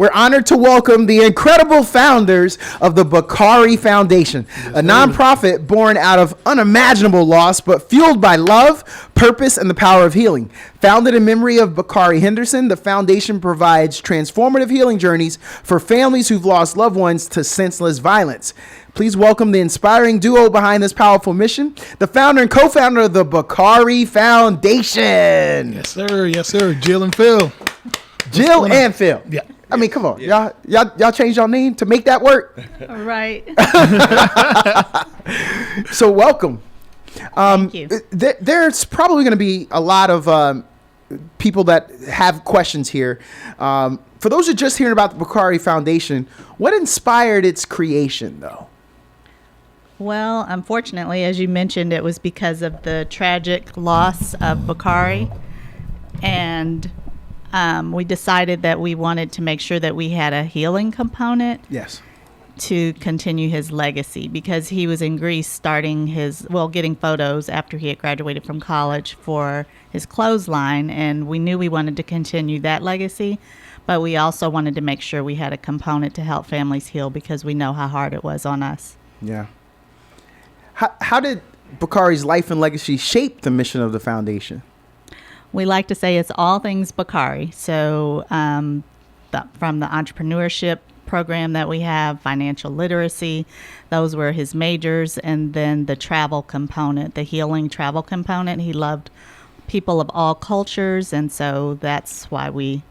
We're honored to welcome the incredible founders of the Bakari Foundation, a nonprofit born out of unimaginable loss, but fueled by love, purpose, and the power of healing. Founded in memory of Bakari Henderson, the foundation provides transformative healing journeys for families who've lost loved ones to senseless violence. Please welcome the inspiring duo behind this powerful mission, the founder and co-founder of the Bakari Foundation. Yes, sir. Yes, sir. Jill and Phil. Jill and Phil. Yeah. I mean, come on. Yeah. Y'all changed your name to make that work? Right. So welcome. Thank you. There's probably going to be a lot of people that have questions here. For those who are just hearing about the Bakari Foundation, what inspired its creation, though? Well, unfortunately, as you mentioned, it was because of the tragic loss of Bakari. And we decided that we wanted to make sure that we had a healing component. Yes. To continue his legacy, because he was in Greece getting photos after he had graduated from college for his clothesline, and we knew we wanted to continue that legacy, but we also wanted to make sure we had a component to help families heal, because we know how hard it was on us. Yeah. How did Bakari's life and legacy shape the mission of the foundation? We like to say it's all things Bakari. So from the entrepreneurship program that we have, financial literacy, those were his majors, and then the travel component, the healing travel component. He loved people of all cultures, and so that's why we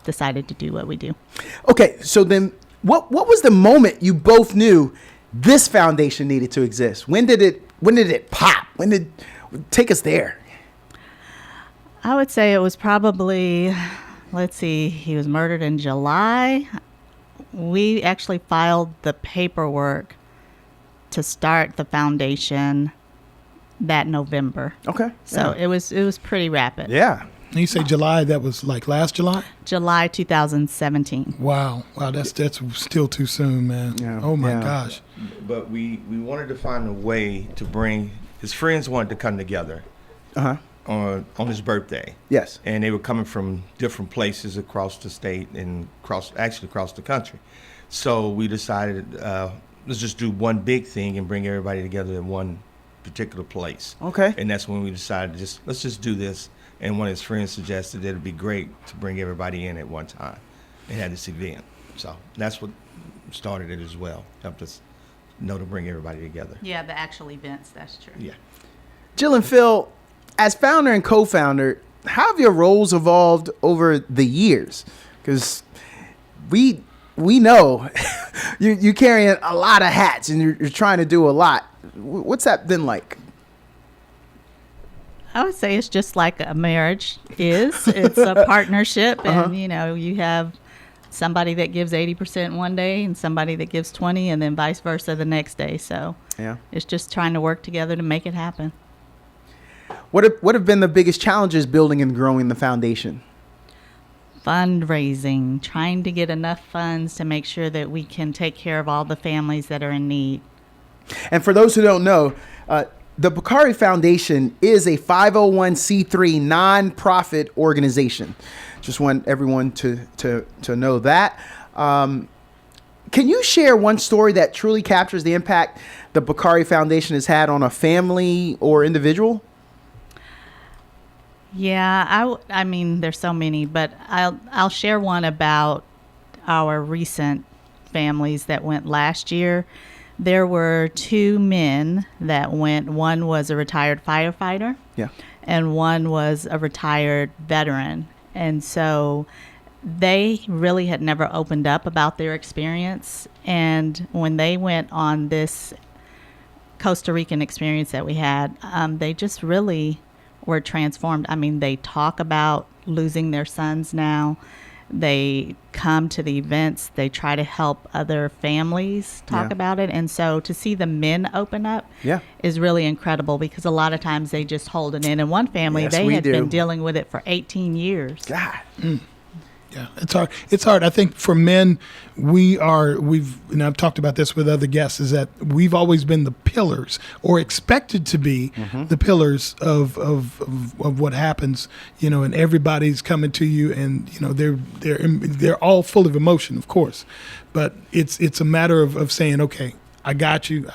decided to do what we do. Okay, so then what was the moment you both knew this foundation needed to exist? When did it pop? Take us there? I would say it was probably, he was murdered in July. We actually filed the paperwork to start the foundation that November. Okay. So it was pretty rapid. Yeah. And you say July, that was like last July? July 2017. Wow, that's still too soon, man. Yeah. Oh my gosh. But we wanted to find a way to bring, his friends wanted to come together. Uh-huh. On his birthday. Yes. And they were coming from different places across the state and across the country. So we decided, let's just do one big thing and bring everybody together in one particular place. Okay. And that's when we decided let's just do this. And one of his friends suggested that it'd be great to bring everybody in at one time and have this event. So that's what started it as well. Helped us know to bring everybody together. Yeah, the actual events, that's true. Yeah. Jill and Phil, as founder and co-founder, how have your roles evolved over the years? Because we know you're carrying a lot of hats and you're trying to do a lot. What's that been like? I would say it's just like a marriage is. It's a partnership, and you have somebody that gives 80% one day and somebody that gives 20%, and then vice versa the next day. So yeah, it's just trying to work together to make it happen. What have been the biggest challenges building and growing the foundation? Fundraising, trying to get enough funds to make sure that we can take care of all the families that are in need. And for those who don't know, the Bakari Foundation is a 501c3 nonprofit organization. Just want everyone to know that. Can you share one story that truly captures the impact the Bakari Foundation has had on a family or individual? Yeah, I mean, there's so many, but I'll share one about our recent families that went last year. There were two men that went. One was a retired firefighter. Yeah. And one was a retired veteran. And so they really had never opened up about their experience. And when they went on this Costa Rican experience that we had, they just really were transformed. I mean, they talk about losing their sons now. They come to the events. They try to help other families talk about it. And so to see the men open up is really incredible, because a lot of times they just hold it in. And one family, they had been dealing with it for 18 years. God. Yeah, it's hard. It's hard. I think for men, and I've talked about this with other guests, is that we've always been the pillars, or expected to be the pillars of what happens, and everybody's coming to you, and they're all full of emotion, of course, but it's a matter of saying, okay, I got you.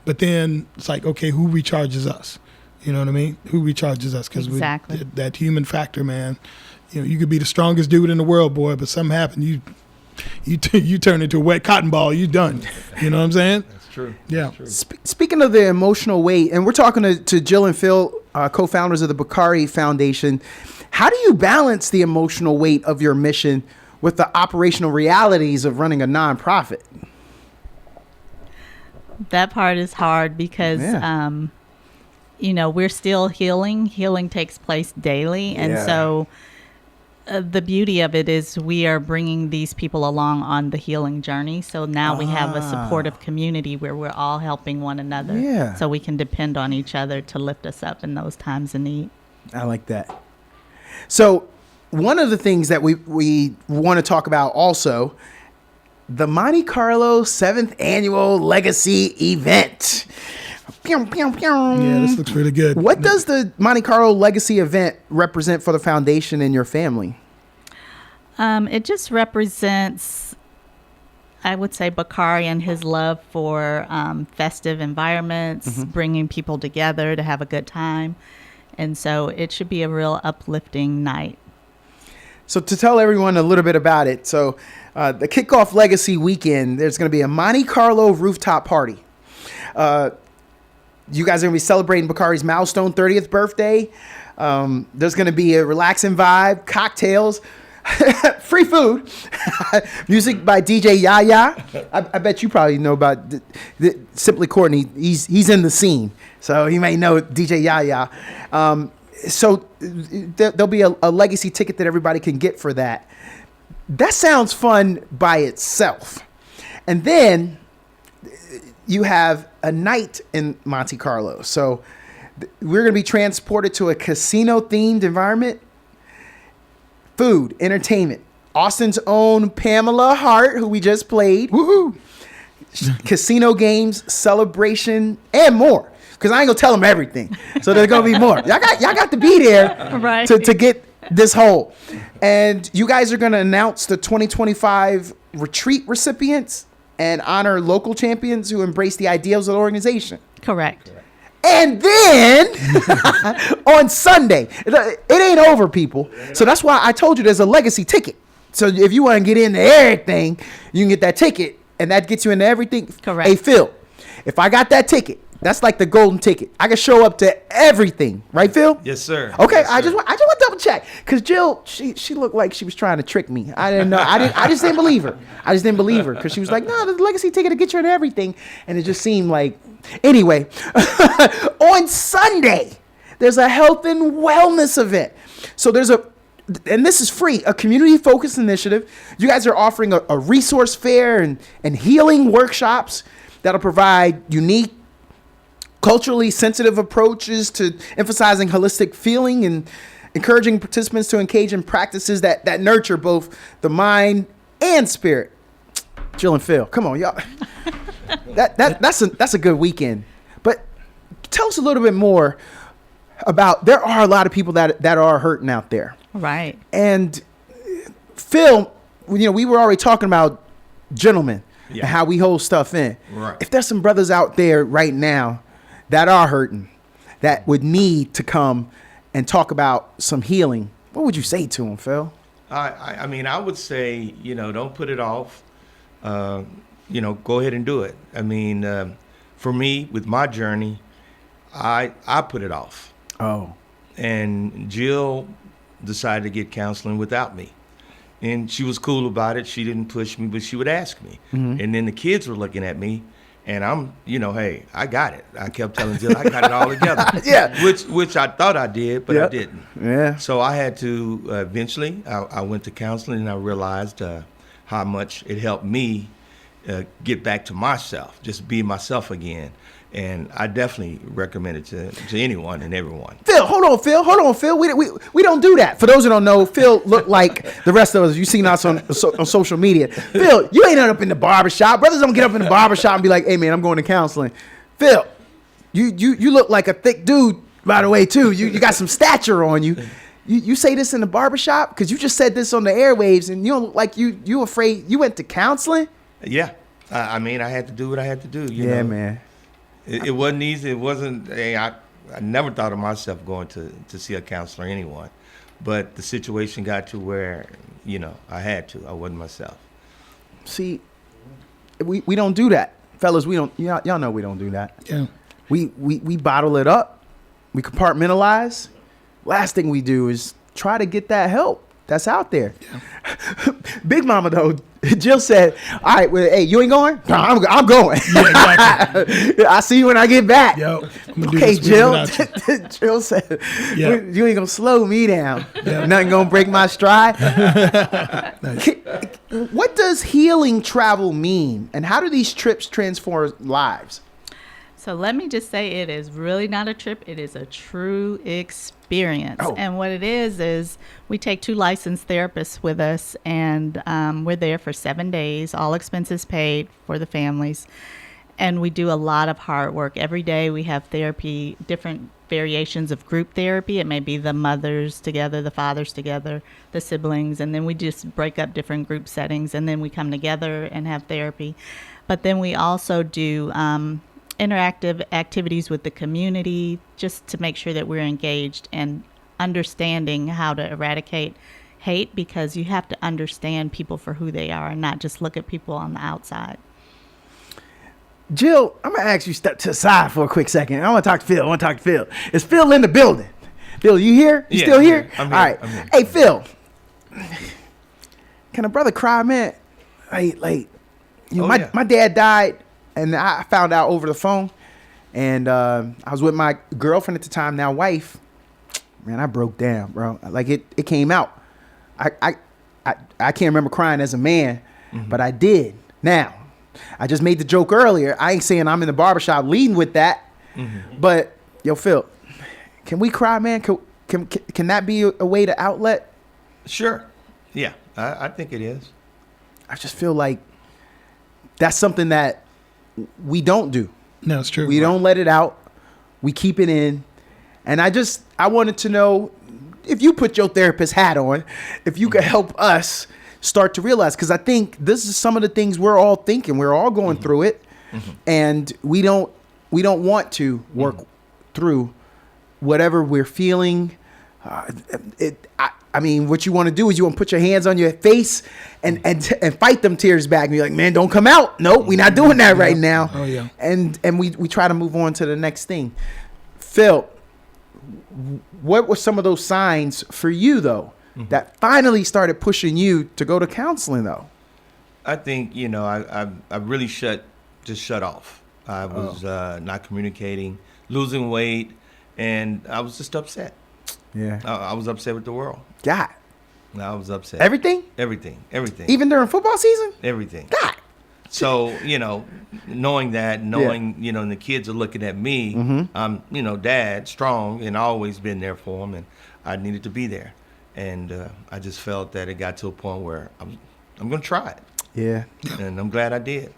But then it's like, okay, who recharges us? You know what I mean? Who recharges us? Because Exactly. that human factor, man. You could be the strongest dude in the world, boy, but something happened, you turn into a wet cotton ball. You done. You know what I'm saying? That's true. Yeah. That's true. Speaking of the emotional weight, and we're talking to Jill and Phil, co-founders of the Bakari Foundation. How do you balance the emotional weight of your mission with the operational realities of running a nonprofit? That part is hard because, we're still healing. Healing takes place daily. And so the beauty of it is we are bringing these people along on the healing journey. So now we have a supportive community where we're all helping one another. Yeah. So we can depend on each other to lift us up in those times of need. I like that. So one of the things that we want to talk about also, the Monte Carlo 7th Annual Legacy Event. Pew, pew, pew. Yeah, this looks really good. What does the Monte Carlo Legacy Event represent for the foundation and your family? It just represents, I would say, Bakari and his love for festive environments, bringing people together to have a good time. And so it should be a real uplifting night. So to tell everyone a little bit about it, so the kickoff legacy weekend, there's going to be a Monte Carlo rooftop party. You guys are going to be celebrating Bakari's milestone 30th birthday. There's going to be a relaxing vibe, cocktails, free food, music by DJ Yaya. I bet you probably know about Simply Courtney. He's in the scene, so you may know DJ Yaya. So there'll be a legacy ticket that everybody can get for that. That sounds fun by itself. And then you have a night in Monte Carlo. So we're going to be transported to a casino-themed environment. Food, entertainment. Austin's own Pamela Hart, who we just played. Woohoo! Casino games, celebration, and more. Because I ain't going to tell them everything. So there's going to be more. Y'all got to be there Right. to get this whole. And you guys are going to announce the 2025 retreat recipients and honor local champions who embrace the ideals of the organization. Correct. And then on Sunday, it ain't over, people. So that's why I told you there's a legacy ticket. So if you want to get into everything, you can get that ticket, and that gets you into everything. Correct. Hey, Phil, if I got that ticket, that's like the golden ticket. I can show up to everything, right, Phil? Yes, sir. Okay, Yes, I sir. just want to double check because Jill, she looked like she was trying to trick me. I didn't know. I just didn't believe her. I just didn't believe her because she was like, "No, the legacy ticket to get you into everything," and it just seemed like. Anyway, on Sunday, there's a health and wellness event. So and this is free, a community-focused initiative. You guys are offering a resource fair and healing workshops that'll provide unique, culturally sensitive approaches to emphasizing holistic feeling and encouraging participants to engage in practices that nurture both the mind and spirit. Jill and Phil, come on, y'all. That's a good weekend. But tell us a little bit more about, there are a lot of people that are hurting out there. Right. And Phil, we were already talking about gentlemen and how we hold stuff in. Right. If there's some brothers out there right now that are hurting, that would need to come and talk about some healing, what would you say to them, Phil? I mean, I would say, don't put it off. Go ahead and do it. I mean, for me, with my journey, I put it off. Oh. And Jill decided to get counseling without me. And she was cool about it. She didn't push me, but she would ask me. Mm-hmm. And then the kids were looking at me, and I'm, hey, I got it. I kept telling Jill I got it all together. Yeah. Which I thought I did, but I Yep. didn't. Yeah. So I had to, eventually, I went to counseling, and I realized how much it helped me get back to myself, just be myself again. And I definitely recommend it to anyone and everyone. Phil, hold on, Phil. We don't do that. For those who don't know, Phil looked like the rest of us. You've seen us on social media. Phil, you ain't up in the barbershop. Brothers don't get up in the barbershop and be like, hey, man, I'm going to counseling. Phil, you look like a thick dude, by the way, too. You got some stature on you. You say this in the barbershop? Because you just said this on the airwaves, and you don't look like you afraid. You went to counseling? Yeah. I mean, I had to do what I had to do. You Yeah, know? man. It wasn't easy. It wasn't. I never thought of myself going to see a counselor or anyone, but the situation got to where I had to. I wasn't myself. See, we don't do that, fellas. We don't. Y'all know we don't do that. Yeah. We bottle it up. We compartmentalize. Last thing we do is try to get that help that's out there. Yeah. Big Mama though, Jill said, "All right, well, hey, you ain't going? No, I'm going. Yeah, exactly. I see you when I get back." Yo, Okay, Jill. Jill said, "You ain't gonna slow me down. Yeah. Nothing gonna break my stride." Nice. What does healing travel mean, and how do these trips transform lives? So let me just say it is really not a trip. It is a true experience. Oh. And what it is we take 2 licensed therapists with us, and we're there for 7 days, all expenses paid for the families. And we do a lot of hard work. Every day we have therapy, different variations of group therapy. It may be the mothers together, the fathers together, the siblings, and then we just break up different group settings, and then we come together and have therapy. But then we also do interactive activities with the community, just to make sure that we're engaged and understanding how to eradicate hate, because you have to understand people for who they are and not just look at people on the outside. Jill, I'm gonna ask you step to the side for a quick second. I want to talk to Phil. Is Phil in the building? Phil, you here? You still here? I'm here. All right. I'm here. Hey, Phil, can a brother cry, man? Like, my dad died, and I found out over the phone, and I was with my girlfriend at the time, now wife. Man, I broke down, bro. Like it came out. I can't remember crying as a man, but I did. Now, I just made the joke earlier. I ain't saying I'm in the barbershop leading with that, but yo, Phil, can we cry, man? Can that be a way to outlet? Sure. Yeah, I think it is. I just feel like that's something that we don't do. No, it's true. We don't let it out. We keep it in. And I wanted to know if you put your therapist hat on, if you could help us start to realize, because I think this is some of the things we're all thinking. We're all going through it, and we don't want to work through whatever we're feeling. I mean, what you want to do is you want to put your hands on your face and fight them tears back. And you're like, man, don't come out. Nope, we're not doing that right now. Oh, yeah. And we try to move on to the next thing. Phil, what were some of those signs for you, though, that finally started pushing you to go to counseling, though? I think, I really shut off. I was not communicating, losing weight, and I was just upset. Yeah. I was upset with the world. God. I was upset. Everything? Everything. Even during football season? Everything. God. So, knowing that, and the kids are looking at me, I'm, dad, strong, and always been there for them, and I needed to be there. And I just felt that it got to a point where I'm going to try it. Yeah. And I'm glad I did.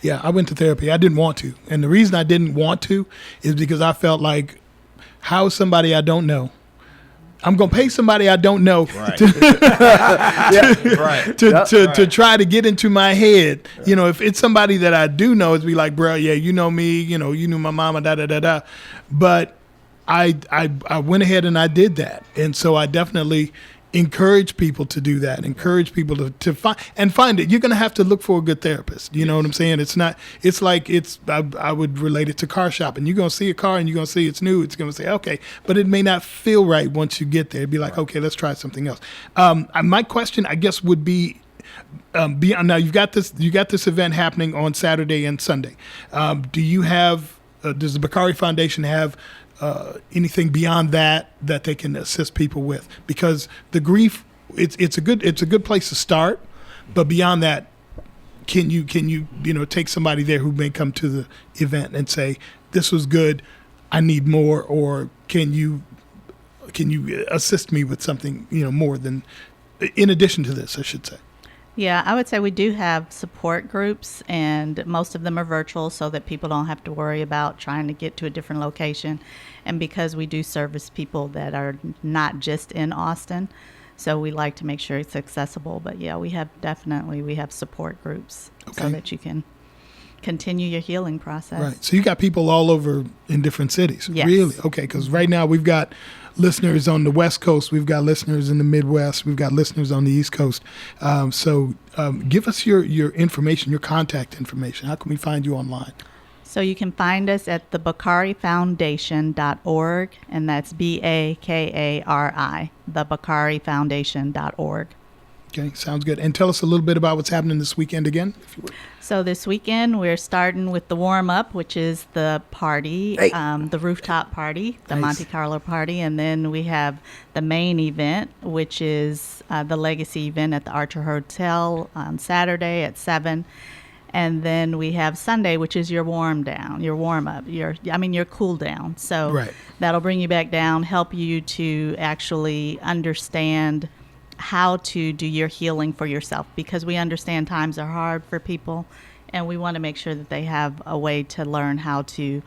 Yeah, I went to therapy. I didn't want to. And the reason I didn't want to is because I felt like, how is somebody I don't know? I'm going to pay somebody I don't know Right. to try to get into my head. If it's somebody that I do know, it's be like, bro, yeah, you know me, you knew my mama, da-da-da-da. But I went ahead and I did that. And so I definitely encourage people to do that, encourage people to find it. You're going to have to look for a good therapist. You know what I'm saying? I would relate it to car shopping. You're going to see a car and you're going to see it's new. It's going to say, okay, but it may not feel right once you get there. It'd be like, okay, let's try something else. My question, I guess, would be, now you've got this event happening on Saturday and Sunday. Does the Bakari Foundation have anything beyond that they can assist people with? Because the grief, it's a good place to start, but beyond that, can you take somebody there who may come to the event and say, this was good, I need more, or can you assist me with something more than, in addition to this, I should say? Yeah, I would say we do have support groups, and most of them are virtual so that people don't have to worry about trying to get to a different location. And because we do service people that are not just in Austin, so we like to make sure it's accessible. But yeah, we have support groups so that you can continue your healing process. Right. So you got people all over in different cities. Yes. Really? Okay. Because right now we've got listeners on the West Coast, we've got listeners in the Midwest, we've got listeners on the East Coast. So give us your information, your contact information. How can we find you online? So you can find us at the BakariFoundation.org, and that's BAKARI, the BakariFoundation.org. Okay, sounds good. And tell us a little bit about what's happening this weekend again, if you would. So this weekend we're starting with the warm-up, which is the party, the rooftop party, the Nice. Monte Carlo party, and then we have the main event, which is the Legacy event at the Archer Hotel on Saturday at 7. And then we have Sunday, which is your warm-up, your cool down. So Right. that'll bring you back down, help you to actually understand how to do your healing for yourself, because we understand times are hard for people, and we want to make sure that they have a way to learn how to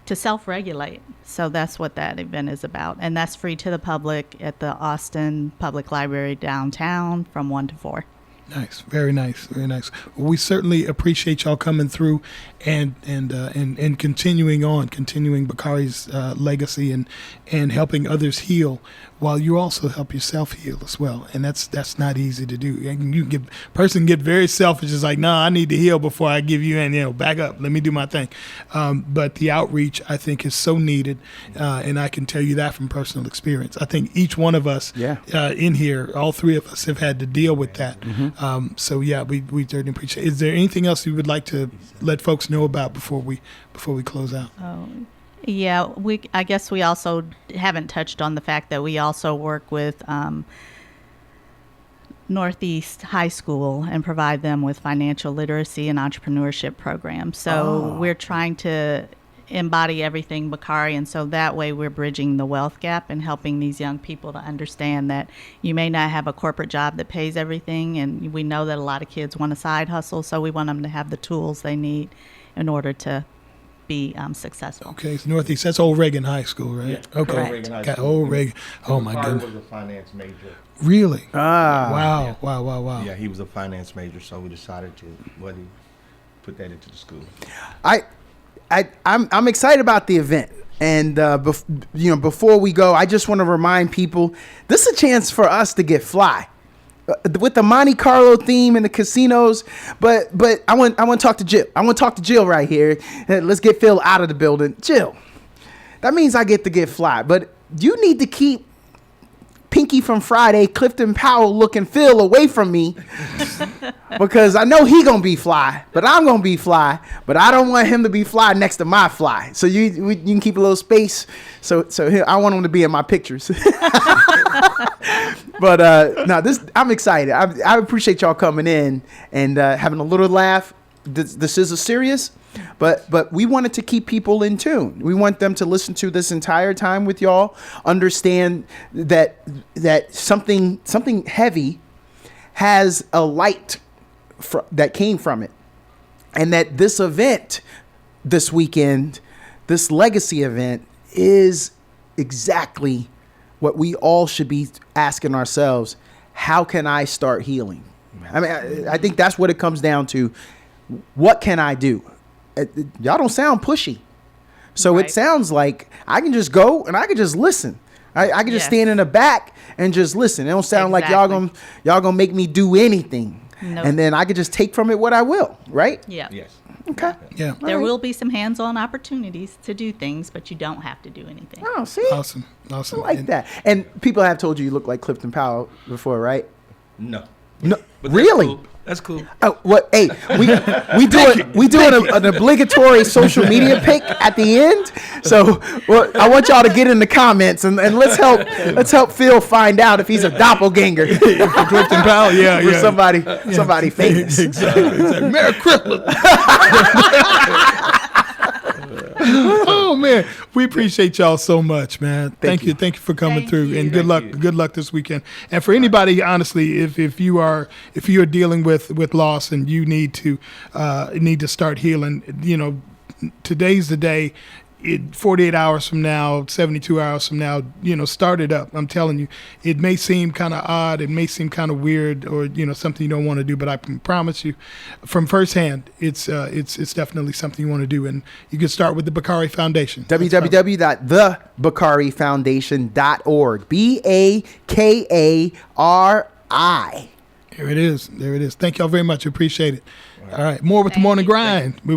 self-regulate. So that's what that event is about, and that's free to the public at the Austin Public Library downtown from 1 to 4. Nice, very nice, very nice. Well, we certainly appreciate y'all coming through and continuing Bakari's legacy and helping others heal, while you also help yourself heal as well. And that's not easy to do. Person get very selfish. It's like, I need to heal before I give you, and back up, let me do my thing. But the outreach, I think, is so needed, and I can tell you that from personal experience. I think each one of us in here, all three of us, have had to deal with that. Mm-hmm. So yeah, we certainly appreciate it. Is there anything else you would like to let folks know about before we close out? Yeah, I guess we also haven't touched on the fact that we also work with Northeast High School and provide them with financial literacy and entrepreneurship programs. So we're trying to embody everything Bakari, and so that way we're bridging the wealth gap and helping these young people to understand that you may not have a corporate job that pays everything, and we know that a lot of kids want a side hustle, so we want them to have the tools they need in order to be successful. Okay, so Northeast, that's Old Reagan High School, right? Yeah, okay. Correct. Reagan High Got School. Old Reagan. Oh my Bakari goodness. was a finance major. Really? Ah. Wow. Yeah, he was a finance major, so we decided to put that into the school. I'm excited about the event, and before we go, I just want to remind people this is a chance for us to get fly with the Monte Carlo theme and the casinos. But I want to talk to Jill. I want to talk to Jill right here. Let's get Phil out of the building. Jill, that means I get to get fly, but you need to keep Pinky from Friday, Clifton Powell looking Phil away from me, because I know he gonna be fly, but I'm gonna be fly, but I don't want him to be fly next to my fly. So you can keep a little space. So here, I want him to be in my pictures. But I'm excited. I appreciate y'all coming in and having a little laugh. This is a serious, but we wanted to keep people in tune. We want them to listen to this entire time with y'all, understand that something heavy has a light that came from it, and that this event this weekend, this legacy event, is exactly what we all should be asking ourselves: how can I start healing? I mean, I think that's what it comes down to. What can I do? Y'all don't sound pushy. So Right. It sounds like I can just go and I can just listen. I can just stand in the back and just listen. It don't sound like y'all gonna make me do anything. Nope. And then I could just take from it what I will, right? Yeah. Yes. Okay. Yeah. There All right. will be some hands-on opportunities to do things, but you don't have to do anything. Oh, see? Awesome. I like that. And people have told you look like Clifton Powell before, right? No. No, But that's really? cool. That's cool. Oh, what? Hey, we do an obligatory social media pic at the end. So I want y'all to get in the comments and let's help Phil find out if he's a doppelganger For Clifton Powell, yeah, for yeah. somebody famous. Exactly. Merry Christmas. Oh man, we appreciate y'all so much, man. Thank you for coming Thank through, you. and good luck this weekend. And for anybody, honestly, if you are dealing with loss and you need to start healing, today's the day. 48 hours from now, 72 hours from now, start it up. I'm telling you, it may seem kind of odd, it may seem kind of weird, or something you don't want to do, but I can promise you, from firsthand, it's definitely something you want to do, and you can start with the Bakari Foundation. www.thebakarifoundation.org. BAKARI. There it is. Thank y'all very much. Appreciate it. All right, more with the morning grind.